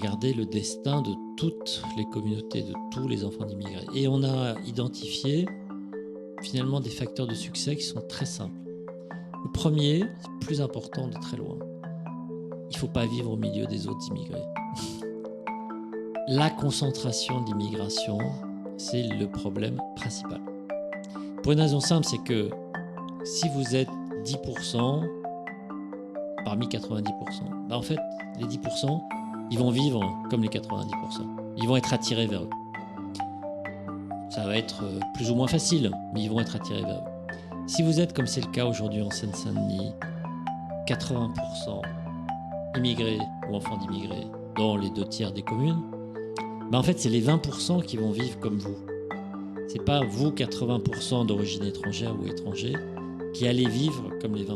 Regardez le destin de toutes les communautés, de tous les enfants d'immigrés. Et on a identifié finalement des facteurs de succès qui sont très simples. Le premier, c'est plus important de très loin. Il ne faut pas vivre au milieu des autres immigrés. La concentration de l'immigration, c'est le problème principal. Pour une raison simple, c'est que si vous êtes 10% parmi 90%, en fait, les 10%, ils vont vivre comme les 90%. Ils vont être attirés vers eux. Ça va être plus ou moins facile, mais ils vont être attirés vers eux. Si vous êtes, comme c'est le cas aujourd'hui en Seine-Saint-Denis, 80% immigrés ou enfants d'immigrés dans les 2/3 des communes, en fait, c'est les 20% qui vont vivre comme vous. C'est pas vous, 80% d'origine étrangère ou étranger, qui allez vivre comme les 20%.